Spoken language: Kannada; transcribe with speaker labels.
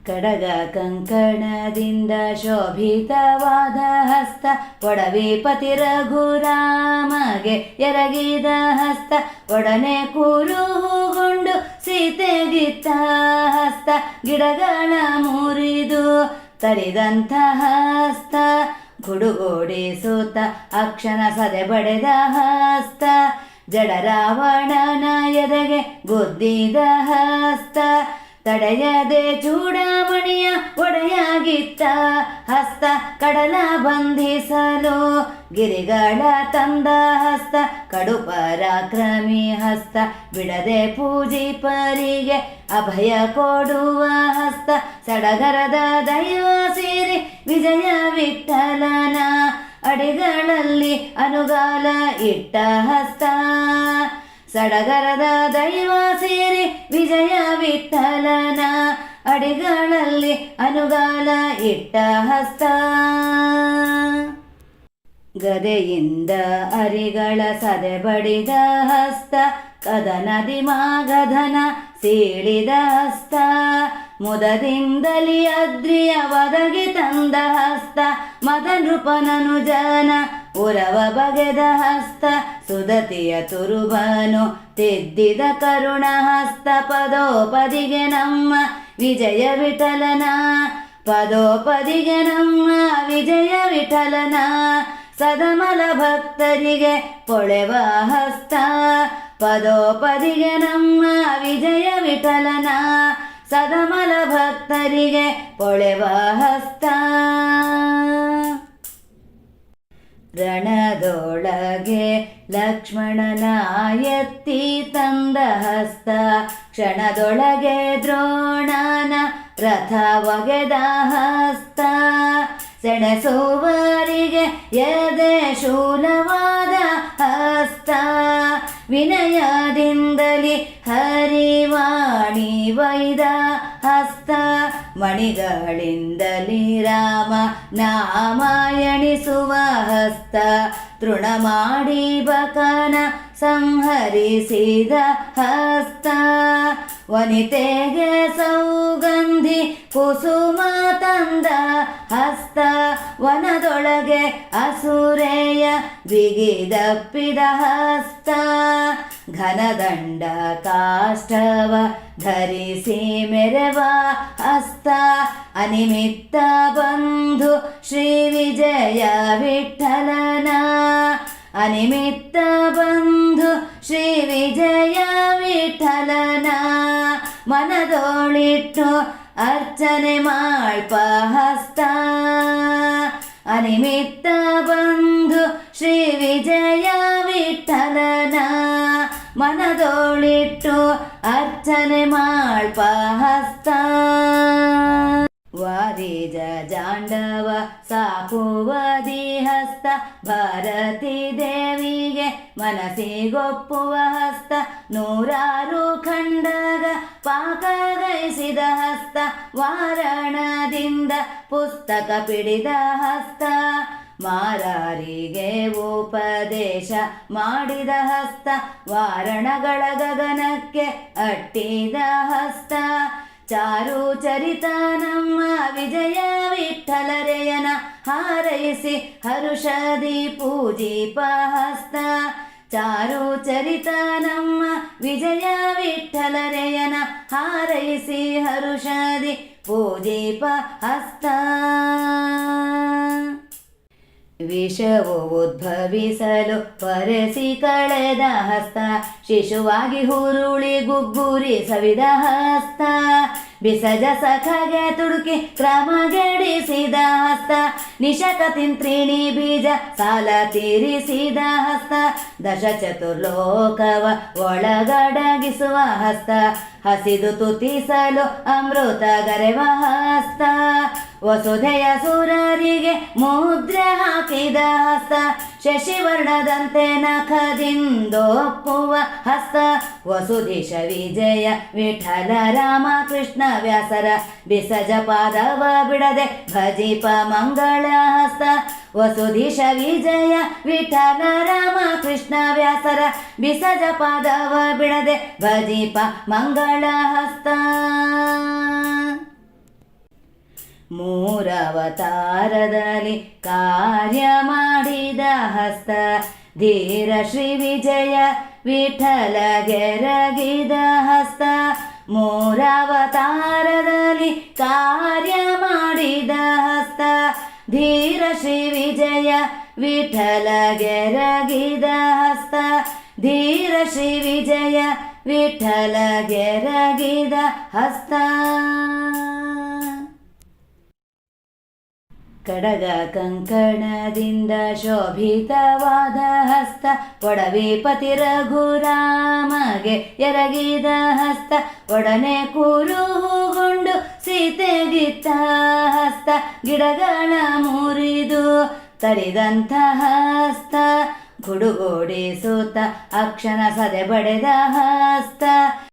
Speaker 1: ಕಡಗ ಕಂಕಣದಿಂದ ಶೋಭಿತವಾದ ಹಸ್ತ, ಒಡವಿ ಪತಿ ರಘುರಾಮಗೆ ಎರಗಿದ ಹಸ್ತ, ಒಡನೆ ಕೂರುಗೊಂಡು ಸೀತೆಗಿತ್ತ ಹಸ್ತ, ಗಿಡಗಳ ಮುರಿದು ತರಿದಂಥ ಹಸ್ತ, ಗುಡುಗೋಡಿಸುತ್ತ ಅಕ್ಷಣ ಸದೆ ಬಡೆದ ಹಸ್ತ, ಜಡ ರಾವಣನ ಎದೆಗೆ ಗುದ್ದಿದ ಹಸ್ತ, ತಡೆಯದೆ ಚೂಡಾಮಣಿಯ ಒಡೆಯಾಗಿತ್ತ ಹಸ್ತ, ಕಡಲ ಬಂಧಿಸಲು ಗಿರಿಗಳ ತಂದ ಹಸ್ತ, ಕಡು ಪರಾಕ್ರಮಿ ಹಸ್ತ, ಬಿಡದೆ ಪೂಜಿಪರಿಗೆ ಅಭಯ ಕೊಡುವ ಹಸ್ತ, ಸಡಗರದ ದೈವ ಸೇರಿ ವಿಜಯ ವಿಠಲನ ಅಡಿಗಳಲ್ಲಿ ಅನುಗಾಲ ಇಟ್ಟ ಹಸ್ತ, ಸಡಗರದ ದೈವ ಸೇರಿ ವಿಜಯ ವಿಠಲನ ಅಡಿಗಳಲ್ಲಿ ಅನುಗಾಲ ಇಟ್ಟ ಹಸ್ತ, ಗದೆಯಿಂದ ಅರಿಗಳ ಸದೆ ಬಡಿದ ಹಸ್ತ, ಕದನದಿ ಮಾಗಧನ ಸೀಳಿದ ಹಸ್ತ, ಮುದದಿಂದಲಿ ಅದ್ರಿಯ ಒದಗಿ ತಂದ ಹಸ್ತ, ಮದ ನೃಪನನು ಜನ ಉರವ ಬಗೆದ ಹಸ್ತ, ಸುದತಿಯ ತುರುಬನು ತಿದ್ದಿದ ಕರುಣ ಹಸ್ತ, ಪದೋಪದಿಗೆ ನಮ್ಮ ವಿಜಯ ವಿಠಲನ, ಪದೋಪದಿಗೆ ನಮ್ಮ ವಿಜಯ ವಿಠಲನ, ಸದಮಲ ಭಕ್ತರಿಗೆ ಪೊಳೆವ ಹಸ್ತ, ಪದೋಪದಿಗೆ ನಮ್ಮ ವಿಜಯ ವಿಠಲನ, ಸದಮಲ ಭಕ್ತರಿಗೆ ಪೊಳೆವ ಹಸ್ತ, ರಣದೊಳಗೆ ಲಕ್ಷ್ಮಣನ ಎತ್ತಿ ತಂದ ಹಸ್ತ, ಕ್ಷಣದೊಳಗೆ ದ್ರೋಣನ ರಥ ಒಗೆದ ಹಸ್ತ, ಸೆಣಸುವರಿಗೆ ಎದೆ ಶೂಲವಾದ ಹಸ್ತ, ವಿನಯದಿಂದಲಿ ಹರಿವಾಣಿ ವೈದ ಹಸ್ತ, ಮಣಿಗಳಿಂದಲಿ ರಾಮ ನಾಮ ಎಣಿಸುವ ಹಸ್ತ, ತೃಣ ಮಾಡಿ ಬಕನ ಸಂಹರಿಸಿದ ಹಸ್ತ, ವನಿತೆಗೆ ಸೌಗಂಧಿ ಕುಸುಮ ತಂದ ಹಸ್ತ, ವನದೊಳಗೆ ಅಸುರೆಯ ಬಿಗಿದಪ್ಪಿದ ಹಸ್ತ, ಘನದಂಡ ಕಾಷ್ಟವ ಧರಿಸಿ ಮೆರೆವ ಹಸ್ತ, ಅನಿಮಿತ್ತ ಬಂಧು ಶ್ರೀ ವಿಜಯ ವಿಠಲನ, ಅನಿಮಿತ್ತ ಬಂಧು ಶ್ರೀ ವಿಜಯ ವಿಠಲನ, ಮನದೋಳಿಟ್ಟು ಅರ್ಚನೆ ಮಾಳ್ಪ ಹಸ್ತ, ಅನಿಮಿತ್ತ ಬಂಧು ಶ್ರೀ ವಿಜಯ ವಿಠಲನ, ಮನದೋಳಿಟ್ಟು ಅರ್ಚನೆ ಮಾಳ್ಪ ಹಸ್ತ, ವಾರಿಜ ಜಾಂಡವ ಸಾಕುವದಿ ಹಸ್ತ, ಭಾರತೀ ದೇವಿಗೆ ಮನಸ್ಸಿಗೊಪ್ಪುವ ಹಸ್ತ, ನೂರಾರು ಖಂಡಗ ಪಾಕಗೈಸಿದ ಹಸ್ತ, ವಾರಣದಿಂದ ಪುಸ್ತಕ ಪಿಡಿದ ಹಸ್ತ, ಮಾರಾರಿಗೆ ಉಪದೇಶ ಮಾಡಿದ ಹಸ್ತ, ವಾರಣಗಳ ಗಗನಕ್ಕೆ ಅಟ್ಟಿದ ಹಸ್ತ, ಚಾರು ಚರಿತ ನಮ್ಮ ವಿಜಯ ವಿಠಲರೆಯನ ಹಾರೈಸಿ ಹರುಷದಿ ಪೂಜಿಪ ಹಸ್ತ, ಚಾರು ಚರಿತ ನಮ್ಮ ವಿಜಯ ವಿಠಲರೆಯನ ಹಾರೈಸಿ ಹರುಷದಿ ಪೂಜಿಪ ಹಸ್ತ, ವಿಷವು ಉದ್ಭವಿಸಲು ಪರೆಸಿ ಕಳೆದ ಹಸ್ತ, ಶಿಶುವಾಗಿ ಹುರುಳಿ ಗುಗ್ಗುರಿ ಸವಿದ ಹಸ್ತ, ಬಿಸಜ ಸಖಗೆ ತುಡುಕಿ ಕ್ರಮಗೆಡಿಸಿದ ಹಸ್ತ, ನಿಶಕ ತಿಂತ್ರಿಣಿ ಬೀಜ ಸಾಲ ತೀರಿಸಿದ ಹಸ್ತ, ದಶ ಚತುರ್ಲೋಕವ ಒಳಗಡಗಿಸುವ ಹಸ್ತ, ಹಸಿದು ತುತಿಸಲು ಅಮೃತ ಗರೆವ ಹಸ್ತ, ವಸುಧೆಯ ಸುರರಿಗೆ ಮುದ್ರೆ ಹಾಕಿದ ಹಸ್ತ, ಶಶಿವರ್ಣದಂತೆ ನಖದಿಂದೊಪ್ಪುವ ಹಸ್ತ, ವಸುಧೀಶ ವಿಜಯ ವಿಠಲ ರಾಮ ಕೃಷ್ಣ ವ್ಯಾಸರ ಬಿಸಜ ಪಾದವ ಬಿಡದೆ ಭಜಿಪ ಮಂಗಳ ಹಸ್ತ, ವಸುಧೀಶ ವಿಜಯ ವಿಠಲ ರಾಮ ಕೃಷ್ಣ ವ್ಯಾಸರ ಬಿಸಜ ಪಾದವ ಬಿಡದೆ ಭಜಿಪ ಮಂಗಳ ಹಸ್ತ. ಮೂರವತಾರದಲ್ಲಿ ಕಾರ್ಯ ಮಾಡಿದ ಹಸ್ತ ಧೀರ ಶ್ರೀ ವಿಜಯ ವಿಠಲಗೆರಗಿದ ಹಸ್ತ ಮೂರವತಾರದಲ್ಲಿ ಕಾರ್ಯ ಮಾಡಿದ ಹಸ್ತ ಧೀರ ಶ್ರೀ ವಿಜಯ ವಿಠಲಗೆರಗಿದ ಹಸ್ತ ಧೀರ ಶ್ರೀ ವಿಜಯ ವಿಠಲಗೆರಗಿದ ಹಸ್ತ ಕಡಗ ಕಂಕಣದಿಂದ ಶೋಭಿತವಾದ ಹಸ್ತ ಒಡವೆ ಪತಿ ರಘುರಾಮಗೆ ಎರಗಿದ ಹಸ್ತ ಒಡನೆ ಕುರುಹುಗೊಂಡು ಸೀತೆಗಿತ್ತ ಹಸ್ತ ಗಿಡಗಳ ಮುರಿದು ತರಿದಂಥ ಹಸ್ತ ಗುಡುಗೋಡಿಸುತ್ತ ಅಕ್ಷಣ ಸದೆ ಬಡೆದ ಹಸ್ತ